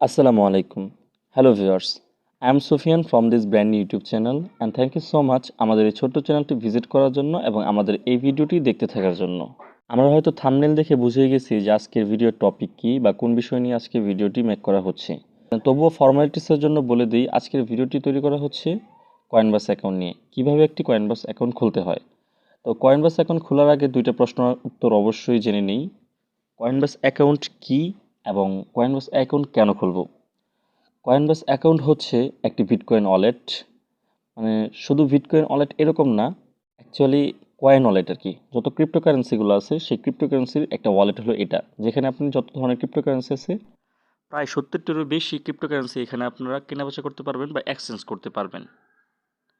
Assalamu alaikum. Hello viewers. I am Sufian from this brand new YouTube channel and thank you so much আমাদের এই ছোট্ট চ্যানেলটি visit করার জন্য এবং আমাদের এই ভিডিওটি দেখতে থাকার জন্য। আমরা হয়তো থাম্বনেল দেখে বুঝে গেছি যে আজকের ভিডিওর টপিক কি বা কোন বিষয় নিয়ে আজকে ভিডিওটি মেক করা হচ্ছে। তবুও ফর্মালিটিসের জন্য বলে দিই আজকের ভিডিওটি তৈরি করা হচ্ছে কয়েনবাস অ্যাকাউন্ট নিয়ে। কিভাবে একটি কয়েনবাস অ্যাকাউন্ট খুলতে হয়। তো কয়েনবাস অ্যাকাউন্ট খোলার আগে দুইটা প্রশ্নের উত্তর অবশ্যই জেনে নিই। কয়েনবাস অ্যাকাউন্ট কি এবং কয়েনবাস অ্যাকাউন্ট কেন খুলব? কয়েনবাস অ্যাকাউন্ট হচ্ছে একটি বিটকয়েন ওয়ালেট, মানে শুধু বিটকয়েন ওয়ালেট এরকম না, অ্যাকচুয়ালি কয়েন ওয়ালেট আর কি। যত ক্রিপ্টোকারেন্সিগুলো আছে সেই ক্রিপ্টোকারেন্সির একটা ওয়ালেট হলো এটা, যেখানে আপনি যত ধরনের ক্রিপ্টোকারেন্সি আছে প্রায় 70টিরও বেশি ক্রিপ্টোকারেন্সি এখানে আপনারা কেনাবেচা করতে পারবেন বা এক্সচেঞ্জ করতে পারবেন।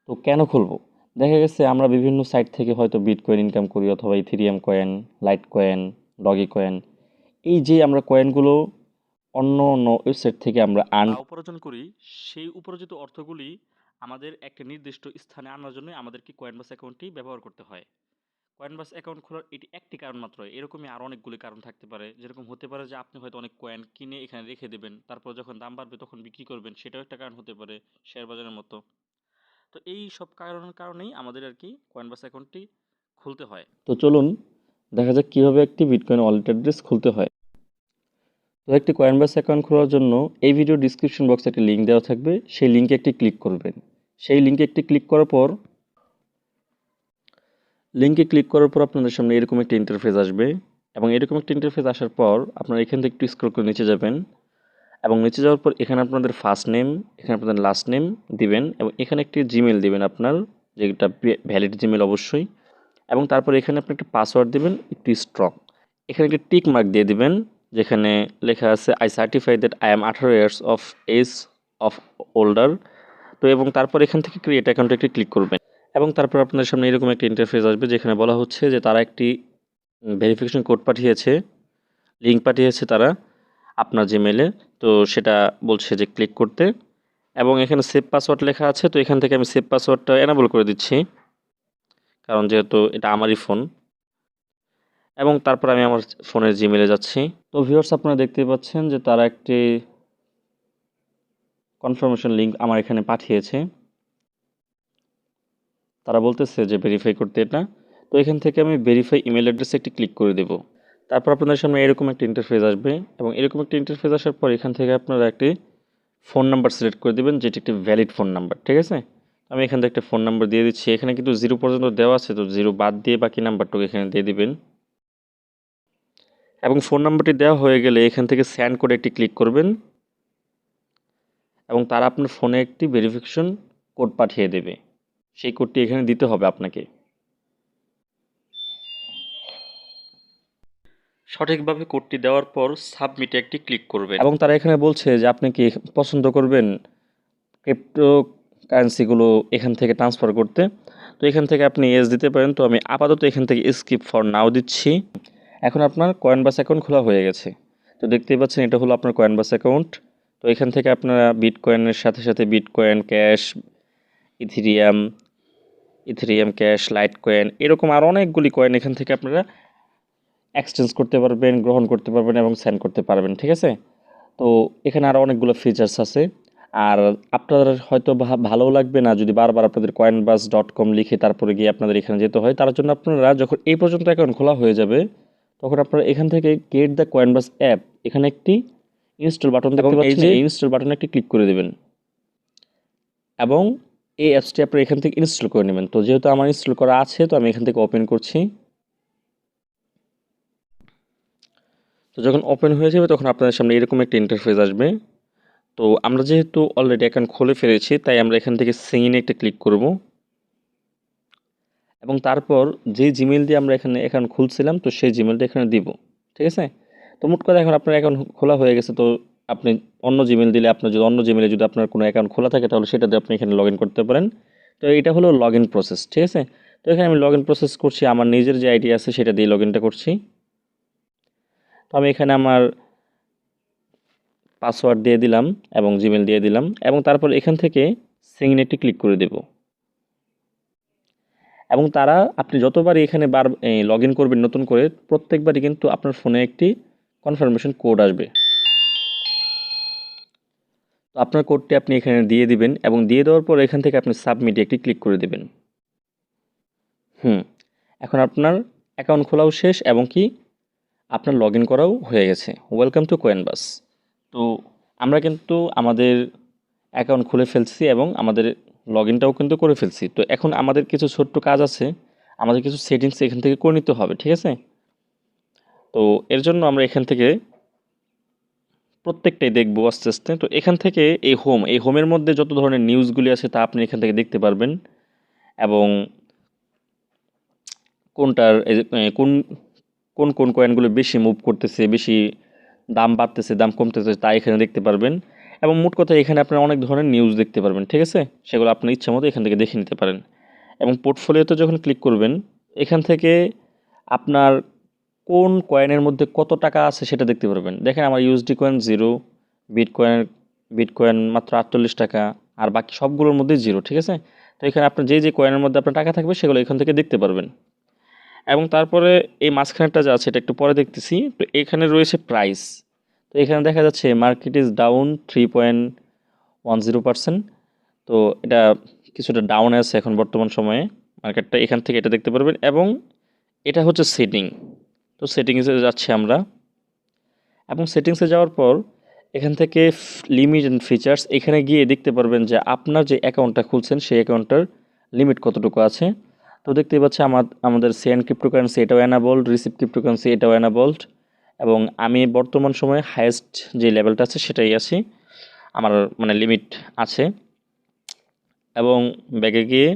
তো কেন খুলবো? দেখা গেছে আমরা বিভিন্ন সাইট থেকে হয়তো বিটকয়েন ইনকাম করি অথবা Ethereum coin, light coin, doggy coin, এই যে আমরা কয়েনগুলো অন্য অন্য ওয়েবসাইট থেকে আমরা উপার্জন করি, সেই উপার্জিত অর্থগুলি আমাদের একটা নির্দিষ্ট স্থানে আনার জন্য আমাদেরকে কয়েনবাস অ্যাকাউন্টটি ব্যবহার করতে হয়। কয়েনবাস অ্যাকাউন্ট খোলার এটি একটি কারণ মাত্র, এরকমই আরও অনেকগুলি কারণ থাকতে পারে। যেরকম হতে পারে যে আপনি হয়তো অনেক কয়েন কিনে এখানে রেখে দেবেন, তারপর যখন দাম বাড়বে তখন বিক্রি করবেন, সেটাও একটা কারণ হতে পারে, শেয়ার বাজারের মতো। তো এই সব কারণের কারণেই আমাদের আর কি কয়েনবাস অ্যাকাউন্টটি খুলতে হয়। তো চলুন দেখা যাক কীভাবে একটি বিটকয়েন ওয়ালেট অ্যাড্রেস খুলতে হয়। তো একটি কয়েনবাস অ্যাকাউন্ট খোলার জন্য এই ভিডিও ডিসক্রিপশন বক্সে একটি লিঙ্ক দেওয়া থাকবে, সেই লিঙ্কে একটি ক্লিক করবেন। সেই লিঙ্কে একটি ক্লিক করার পর আপনাদের সামনে এরকম একটা ইন্টারফেস আসবে, এবং এরকম একটা ইন্টারফেস আসার পর আপনারা এখান থেকে একটু স্ক্রল করে নিচে যাবেন, এবং নিচে যাওয়ার পর এখানে আপনাদের ফার্স্ট নেম, এখানে আপনাদের লাস্ট নেম দিবেন, এবং এখানে একটি জিমেল দিবেন আপনার, যেটা ভ্যালিড জিমেল অবশ্যই, এবং তারপর এখানে আপনি একটা পাসওয়ার্ড দিবেন একটু স্ট্রং। এখানে একটি টিক মার্ক দিয়ে দিবেন যেখানে লেখা আছে I certify that I am 18 years of age of older. তো এবং তারপর এখান থেকে ক্রিয়েট অ্যাকাউন্টে একটি ক্লিক করবেন, এবং তারপর আপনাদের সামনে এরকম একটা ইন্টারফেস আসবে যেখানে বলা হচ্ছে যে তারা একটি ভেরিফিকেশন কোড পাঠিয়েছে, লিঙ্ক পাঠিয়েছে তারা আপনার জিমেলে। তো সেটা বলছে যে ক্লিক করতে, এবং এখানে সেভ পাসওয়ার্ড লেখা আছে। তো এখান থেকে আমি সেভ পাসওয়ার্ডটা এনাবল করে দিচ্ছি, কারণ যেহেতু এটা আমারই ফোন। এবং তারপর আমি আমার ফোনের জিমেলে যাচ্ছি। তো ভিউয়ার্স আপনারা দেখতেই পাচ্ছেন যে তারা একটি কনফার্মেশন লিঙ্ক আমার এখানে পাঠিয়েছে, তারা বলতেছে যে ভেরিফাই করতে এটা। তো এখান থেকে আমি ভেরিফাই ইমেল অ্যাড্রেসে একটি ক্লিক করে দেব। তারপর আপনাদের সামনে এরকম একটা ইন্টারফেস আসবে, এবং এরকম একটা ইন্টারফেস আসার পর এখান থেকে আপনারা একটি ফোন নাম্বার সিলেক্ট করে দেবেন, যেটি একটি ভ্যালিড ফোন নাম্বার। ঠিক আছে, আমি এখান থেকে একটা ফোন নাম্বার দিয়ে দিচ্ছি। এখানে কিন্তু 0 পর্যন্ত দেওয়া আছে, তো 0 বাদ দিয়ে বাকি নাম্বারটুকু এখানে দিয়ে দিবেন। এবং ফোন নাম্বারটি দেওয়া হয়ে গেলে এখান থেকে সেন্ড করে একটি ক্লিক করবেন, এবং তারা আপনার ফোনে একটি ভেরিফিকেশন কোড পাঠিয়ে দেবে। সেই কোডটি এখানে দিতে হবে আপনাকে। সঠিকভাবে কোডটি দেওয়ার পর সাবমিটে একটি ক্লিক করবেন, এবং তারা এখানে বলছে যে আপনি কি পছন্দ করবেন ক্রিপ্টো কারেন্সিগুলো এখান থেকে ট্রান্সফার করতে। তো এখান থেকে আপনি এস দিতে পারেন। তো আমি আপাতত এখান থেকে স্কিপ ফর নাও দিচ্ছি। এখন আপনার কয়েনবাস অ্যাকাউন্ট খোলা হয়ে গেছে। তো দেখতেই পাচ্ছেন এটা হলো আপনার কয়েনবাস অ্যাকাউন্ট। তো এখান থেকে আপনারা বিটকয়েনের সাথে সাথে bitcoin cash, Ethereum, cash, light coin, এরকম আরও অনেকগুলি কয়েন এখান থেকে আপনারা এক্সচেঞ্জ করতে পারবেন, গ্রহণ করতে পারবেন এবং সেন্ড করতে পারবেন। ঠিক আছে, তো এখানে আরও অনেকগুলো ফিচার্স আছে। আর আপনার হয়তো ভালোও লাগবে না যদি বারবার আপনাদের coinbase.com লিখে তারপরে গিয়ে আপনাদের এখানে যেতে হয়। তার জন্য আপনারা যখন এই পর্যন্ত অ্যাকাউন্ট খোলা হয়ে যাবে তখন আপনারা এখান থেকে গেট দ্য কয়েনবাস অ্যাপ, এখানে একটি ইনস্টল বাটন দেখতে পাচ্ছেন, এই ইনস্টল বাটনে একটি ক্লিক করে দেবেন, এবং এই অ্যাপসটি আপনারা এখান থেকে ইনস্টল করে নেবেন। তো যেহেতু আমার ইনস্টল করা আছে, তো আমি এখান থেকে ওপেন করছি। তো যখন ওপেন হয়ে যাবে তখন আপনাদের সামনে এরকম একটা ইন্টারফেস আসবে। তো আমরা যেহেতু অলরেডি অ্যাকাউন্ট খুলে ফেলেছি, তাই আমরা এখান থেকে সিনে একটা ক্লিক করব, এবং তারপর যে জিমেল দিয়ে আমরা এখানে অ্যাকাউন্ট খুলছিলাম তো সেই জিমেলটা এখানে দিব। ঠিক আছে, তো মোট কথা এখন আপনার অ্যাকাউন্ট খোলা হয়ে গেছে। তো আপনি অন্য জিমেল দিলে, আপনার যদি অন্য জিমেলে যদি আপনার কোনো অ্যাকাউন্ট খোলা থাকে তাহলে সেটা দিয়ে আপনি এখানে লগ ইন করতে পারেন। তো এটা হলো লগ ইন প্রসেস। ঠিক আছে, তো এখানে আমি লগ ইন প্রসেস করছি, আমার নিজের যে আইডি আছে সেটা দিয়ে লগ ইনটা করছি। তো আমি এখানে আমার পাসওয়ার্ড দিয়ে দিলাম এবং জিমেল দিয়ে দিলাম, এবং তারপর এখান থেকে সিগনেটে একটি ক্লিক করে দেব, এবং তারা আপনি যতবারই এখানে লগ ইন করবেন নতুন করে, প্রত্যেকবারই কিন্তু আপনার ফোনে একটি কনফার্মেশন কোড আসবে। তো আপনার কোডটি আপনি এখানে দিয়ে দিবেন এবং দিয়ে দেওয়ার পর এখান থেকে আপনি সাবমিটে একটি ক্লিক করে দিবেন। এখন আপনার অ্যাকাউন্ট খোলাও শেষ এবং কি আপনার লগ ইন করাও হয়ে গেছে। Welcome to Coinbase. তো আমরা কিন্তু আমাদের অ্যাকাউন্ট খুলে ফেলছি এবং আমাদের লগ ইনটাও কিন্তু করে ফেলছি। তো এখন আমাদের কিছু ছোট্ট কাজ আছে, আমাদের কিছু সেটিংস এখান থেকে করে নিতে হবে, ঠিক আছে? তো এর জন্য আমরা এখান থেকে প্রত্যেকটাই দেখবো আস্তে আস্তে। তো এখান থেকে এই হোমের মধ্যে যত ধরনের নিউজগুলি আছে তা আপনি এখান থেকে দেখতে পারবেন এবং কোনটার কোন কোন কোন কয়েনগুলো বেশি মুভ করতেছে, বেশি দাম বাড়তেছে, দাম কমতেছে তা এখানে দেখতে পারবেন এবং মোট কথা এখানে আপনারা অনেক ধরনের নিউজ দেখতে পারবেন, ঠিক আছে? সেগুলো আপনার ইচ্ছা মতো এখান থেকে দেখে নিতে পারেন এবং পোর্টফোলিওতে যখন ক্লিক করবেন এখান থেকে আপনার কোন কয়েনের মধ্যে কত টাকা আছে সেটা দেখতে পারবেন। দেখেন আমার ইউএসডি কয়েন 0, বিটকয়েন মাত্র 48 টাকা, আর বাকি সবগুলোর মধ্যে 0, ঠিক আছে? তো এখানে আপনার যে কয়েনের মধ্যে আপনার টাকা থাকবে সেগুলো এখান থেকে দেখতে পারবেন এবং তারপরে এই মাঝখানেরটা যা আছে এটা একটু পরে দেখতেছি। তো এখানে রয়েছে প্রাইস। তো এখানে দেখা যাচ্ছে মার্কেট ইজ ডাউন 3.10%। তো এটা কিছুটা ডাউন আছে এখন বর্তমান সময়ে মার্কেটটা, এখান থেকে এটা দেখতে পারবেন এবং এটা হচ্ছে সেটিং। তো সেটিংসে যাচ্ছি আমরা এবং সেটিংসে যাওয়ার পর এখান থেকে লিমিট অ্যান্ড ফিচার্স এখানে গিয়ে দেখতে পারবেন যে আপনার যে অ্যাকাউন্টটা খুলছেন সেই অ্যাকাউন্টটার লিমিট কতটুকু আছে। তো দেখতেই পাচ্ছি আমাদের সেন্ড ক্রিপ্টোকারেন্সি এটাও অ্যানাবল্ড, রিসিভ ক্রিপ্টোকারেন্সি এটাও অ্যানাবল্ড এবং আমি বর্তমান সময়ে হাইয়েস্ট যে লেভেলটা আছে সেটাই আছি, আমার মানে লিমিট আছে। এবং ব্যাগে গিয়ে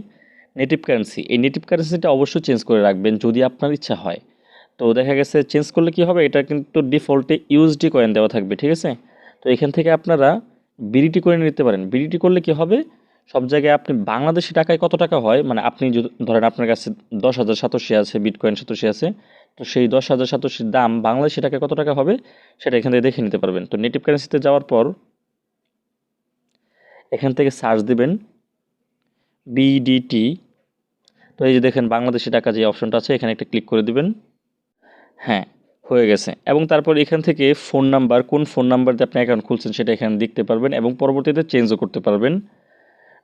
নেটিভ কারেন্সি, এই নেটিভ কারেন্সিটা অবশ্যই চেঞ্জ করে রাখবেন যদি আপনার ইচ্ছা হয়। তো দেখা গেছে চেঞ্জ করলে কি হবে, এটা কিন্তু ডিফল্টে ইউএসডি কয়েন দেওয়া থাকবে, ঠিক আছে? তো এখান থেকে আপনারা বিডিটি করে নিতে পারেন। বিডিটি করলে কি হবে, সব জায়গায় আপনি বাংলাদেশি টাকায় কত টাকা হয়, মানে আপনি যদি ধরেন আপনার কাছে 10,000 সাতোশি আছে, বিটকয়েন সাতোশি আছে, তো সেই 10,000 সাতোশির দাম বাংলাদেশি টাকায় কত টাকা হবে সেটা এখান থেকে দেখে নিতে পারবেন। তো নেটিভ কারেন্সিতে যাওয়ার পর এখান থেকে সার্চ দিবেন বিডিটি। তো এই যে দেখেন বাংলাদেশি টাকা যে অপশনটা আছে এখানে একটা ক্লিক করে দিবেন। হ্যাঁ, হয়ে গেছে এবং তারপর এখান থেকে ফোন নাম্বার, কোন ফোন নাম্বার দিয়ে আপনি অ্যাকাউন্ট খুলছেন সেটা এখানে দেখতে পারবেন এবং পরবর্তীতে চেঞ্জও করতে পারবেন।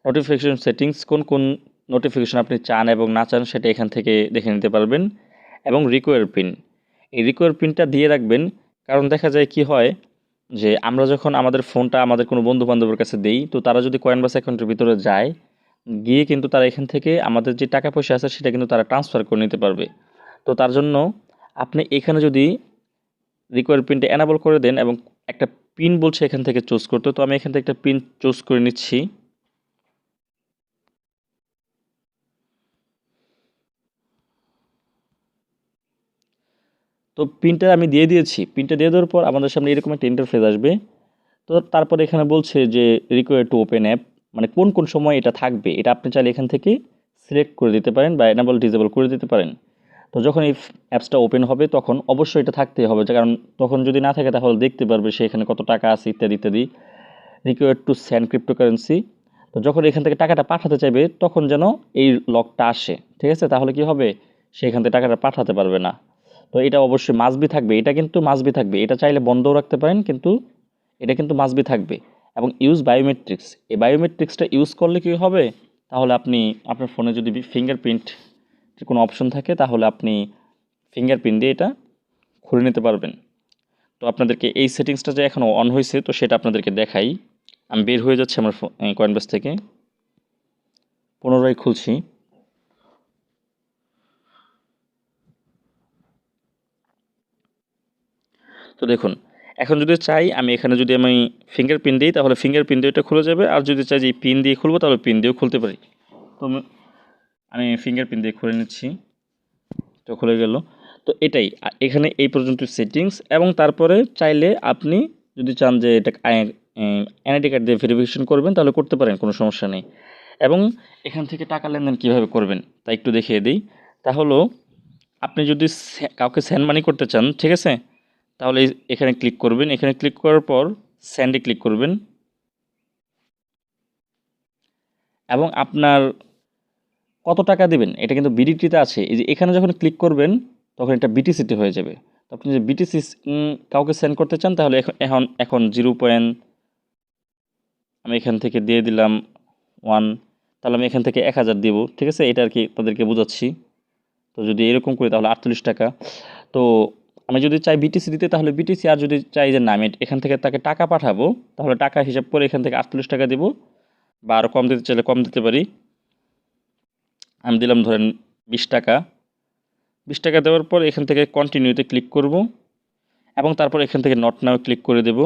নোটিফিকেশন সেটিংস, কোন কোন নোটিফিকেশন আপনি চান এবং না চান সেটা এখান থেকে দেখে নিতে পারবেন এবং রিকোয়ার পিন, এই রিকোয়ার পিনটা দিয়ে রাখবেন। কারণ দেখা যায় কি হয় যে আমরা যখন আমাদের ফোনটা আমাদের কোনো বন্ধু বান্ধবের কাছে দেই, তো তারা যদি কয়েনবাস অ্যাকাউন্টের ভিতরে যায়, গিয়ে কিন্তু তারা এখান থেকে আমাদের যে টাকা পয়সা আছে সেটা কিন্তু তারা ট্রান্সফার করে নিতে পারবে। তো তার জন্য আপনি এখানে যদি রিকোয়ার পিনটা এনাবল করে দেন এবং একটা পিন বলছে এখান থেকে চুজ করতে, তো আমি এখান থেকে একটা পিন চুজ করে নিচ্ছি। তো পিনটা আমি দিয়ে দিয়েছি, পিনটা দিয়ে দেওয়ার পর আমাদের সামনে এরকম একটা ইন্টারফেস আসবে। তো তারপর এখানে বলছে যে রিকোয়ার টু ওপেন অ্যাপ, মানে কোন কোন সময় এটা থাকবে এটা আপনি চাইলে এখান থেকে সিলেক্ট করে দিতে পারেন বা এনাবল ডিসেবল করে দিতে পারেন। তো যখন এই অ্যাপসটা ওপেন হবে তখন অবশ্যই এটা থাকতেই হবে, কারণ তখন যদি না থাকে তাহলে দেখতে পারবে সে এখানে কত টাকা আছে ইত্যাদি ইত্যাদি। রিকোয়ার টু সেন্ড ক্রিপ্টোকারেন্সি, তো যখন এখান থেকে টাকাটা পাঠাতে চাইবে তখন যেন এই লকটা আসে, ঠিক আছে? তাহলে কি হবে, সে এখান থেকে টাকাটা পাঠাতে পারবে না। তো এটা অবশ্যই মাসবি থাকবে, এটা কিন্তু মাসবি থাকবে, এটা চাইলে বন্ধও রাখতে পারেন কিন্তু এটা কিন্তু মাসবি থাকবে। এবং ইউজ বায়োমেট্রিক্স, এই বায়োমেট্রিক্সটা ইউজ করলে কি হবে, তাহলে আপনি আপনার ফোনে যদি ফিঙ্গারপ্রিন্ট কোনো অপশন থাকে তাহলে আপনি ফিঙ্গারপ্রিন্ট দিয়ে এটা খুলে নিতে পারবেন। তো আপনাদেরকে এই সেটিংসটা যে এখনও অন হয়েছে তো সেটা আপনাদেরকে দেখাই। আমি বের হয়ে যাচ্ছি আমার কয়েনবেস থেকে, পুনরায় খুলছি। তো দেখুন এখন যদি চাই আমি এখানে যদি আমি ফিঙ্গারপ্রিন্ট দিই তাহলে ফিঙ্গারপ্রিন্ট দিয়ে এটা খুলে যাবে, আর যদি চাই যে পিন দিয়ে খুলবো তাহলে পিন দিয়েও খুলতে পারি। তো আমি ফিঙ্গারপ্রিন্ট দিয়ে খুলে নিচ্ছি, তো খুলে গেল। তো এটাই এখানে এই পর্যন্ত সেটিংস এবং তারপরে চাইলে আপনি যদি চান যে এটা এনআইডি কার্ড দিয়ে ভেরিফিকেশন করবেন তাহলে করতে পারেন, কোনো সমস্যা নেই। এবং এখান থেকে টাকা লেনদেন কীভাবে করবেন তা একটু দেখিয়ে দিই। তাহলে আপনি যদি কাউকে সেন্ড মানি করতে চান, ঠিক আছে, তাহলে এখানে ক্লিক করবেন, এখানে ক্লিক করার পর সেন্ডে ক্লিক করবেন এবং আপনার কত টাকা দিবেন এটা কিন্তু বিডিটিতে আছে। এই যে এখানে যখন ক্লিক করবেন তখন এটা বিটিসিতে হয়ে যাবে। তো আপনি যদি বিটিসি কাউকে সেন্ড করতে চান তাহলে এখন 0. আমি এখান থেকে দিয়ে দিলাম 1, তাহলে আমি এখান থেকে 1000 দিব, ঠিক আছে? এটা আর কি তাদেরকে বোঝাচ্ছি। তো যদি এরকম করি তাহলে 48 টাকা। তো আমি যদি চাই বিটিসি দিতে তাহলে বিটিসি, আর যদি চাই যে না আমি এখান থেকে তাকে টাকা পাঠাবো তাহলে টাকা হিসাব করে এখান থেকে 48 টাকা দিব, বা আরও কম দিতে চাইলে কম দিতে পারি। আমি দিলাম ধরেন 20 টাকা। 20 টাকা দেওয়ার পর এখান থেকে কন্টিনিউতে ক্লিক করব এবং তারপর এখান থেকে নট নাও ক্লিক করে দেব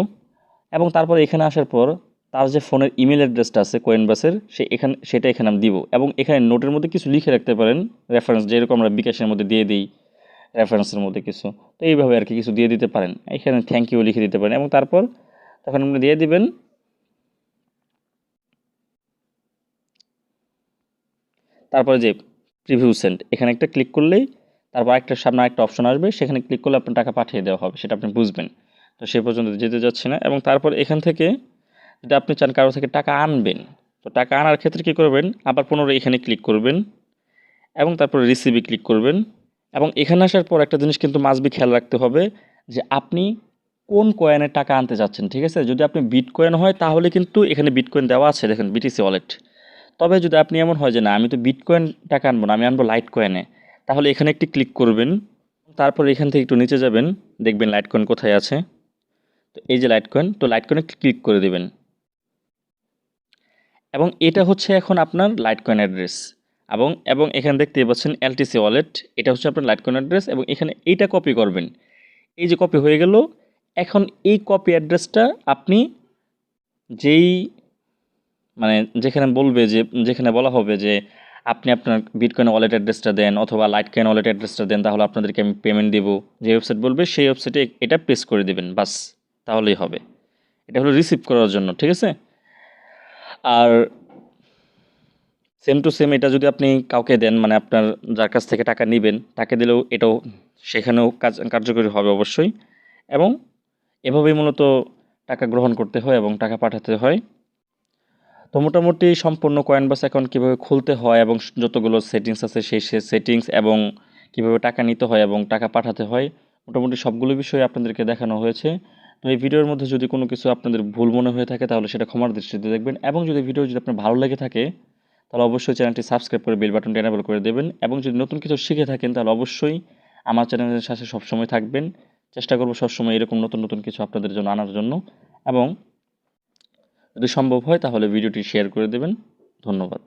এবং তারপর এখানে আসার পর তার যে ফোনের ইমেল অ্যাড্রেসটা আছে কোয়েনবাসের সেটা এখানে আমি দিব এবং এখানে নোটের মধ্যে কিছু লিখে রাখতে পারেন রেফারেন্স, যেরকম আমরা বিকাশের মধ্যে দিয়ে দিই রেফারেন্সের মধ্যে কিছু। তো এইভাবে আর কি কিছু দিয়ে দিতে পারেন, এখানে থ্যাংক ইউ লিখে দিতে পারেন এবং তারপর তখন আপনি দিয়ে দিবেন। তারপরে যে প্রিভিউ সেন্ড এখানে একটা ক্লিক করলেই তারপর একটা সামনে একটা অপশন আসবে, সেখানে ক্লিক করলে আপনার টাকা পাঠিয়ে দেওয়া হবে, সেটা আপনি বুঝবেন। তো সে পর্যন্ত যেতে যাচ্ছে না এবং তারপর এখান থেকে যদি আপনি চান কারো থেকে টাকা আনবেন, তো টাকা আনার ক্ষেত্রে কী করবেন, আবার পুনরায় এখানে ক্লিক করবেন এবং তারপর রিসিভে ক্লিক করবেন এবং এখানে আসার পর একটা জিনিস কিন্তু মাস্ট বি খেয়াল রাখতে হবে যে আপনি কোন কয়েনে টাকা আনতে যাচ্ছেন, ঠিক আছে? যদি আপনি বিটকয়েন হয় তাহলে কিন্তু এখানে বিটকয়েন দেওয়া আছে, দেখেন বিটিসি ওয়ালেট। তবে যদি আপনি এমন হয় যে না আমি তো বিটকয়েন টাকা আনবো না, আমি আনবো লাইট কয়েনে, তাহলে এখানে একটি ক্লিক করবেন। তারপর এখান থেকে একটু নিচে যাবেন, দেখবেন লাইট কয়েন কোথায় আছে। তো এই যে লাইট কয়েন, তো লাইট কয়েনে ক্লিক করে দেবেন এবং এটা হচ্ছে এখন আপনার লাইট কয়েন অ্যাড্রেস। এবং এখানে দেখতেই পাচ্ছেন এলটিসি ওয়ালেট, এটা হচ্ছে আপনার লাইট কয়েন অ্যাড্রেস এবং এখানে এইটা কপি করবেন। এই যে কপি হয়ে গেল, এখন এই কপি অ্যাড্রেসটা আপনি যেই মানে যেখানে বলবে যে যেখানে বলা হবে যে আপনি আপনার বিটকয়েন ওয়ালেট অ্যাড্রেসটা দেন অথবা লাইট কয়েন ওয়ালেট অ্যাড্রেসটা দেন, তাহলে আপনাদেরকে আমি পেমেন্ট দেবো, যে ওয়েবসাইট বলবে সেই ওয়েবসাইটে এটা পেস্ট করে দেবেন, বাস তাহলেই হবে। এটা হলো রিসিভ করার জন্য, ঠিক আছে? আর সেম টু সেম এটা যদি আপনি কাউকে দেন, মানে আপনার যার কাছ থেকে টাকা নেবেন তাকে দিলেও এটাও সেখানেও কার্যকরী হবে অবশ্যই। এবং এভাবেই মূলত টাকা গ্রহণ করতে হয় এবং টাকা পাঠাতে হয়। তো মোটামুটি সম্পূর্ণ কয়েনবাস অ্যাকাউন্ট কীভাবে খুলতে হয় এবং যতগুলো সেটিংস আছে সেই সেটিংস এবং কীভাবে টাকা নিতে হয় এবং টাকা পাঠাতে হয়, মোটামুটি সবগুলো বিষয়ে আপনাদেরকে দেখানো হয়েছে। তো এই ভিডিওর মধ্যে যদি কোনো কিছু আপনাদের ভুল মনে হয়ে থাকে তাহলে সেটা ক্ষমার দৃষ্টিতে দেখবেন এবং যদি ভিডিও যদি আপনার ভালো লেগে থাকে তাহলে অবশ্যই চ্যানেলটি সাবস্ক্রাইব করে বেল বাটনটি এনেবল করে দেবেন এবং যদি নতুন কিছু শিখে থাকেন তাহলে অবশ্যই আমার চ্যানেলের সাথে সবসময় থাকবেন। চেষ্টা করব সবসময় এরকম নতুন নতুন কিছু আপনাদের জন্য আনার জন্য এবং যদি সম্ভব হয় তাহলে ভিডিওটি শেয়ার করে দেবেন। ধন্যবাদ।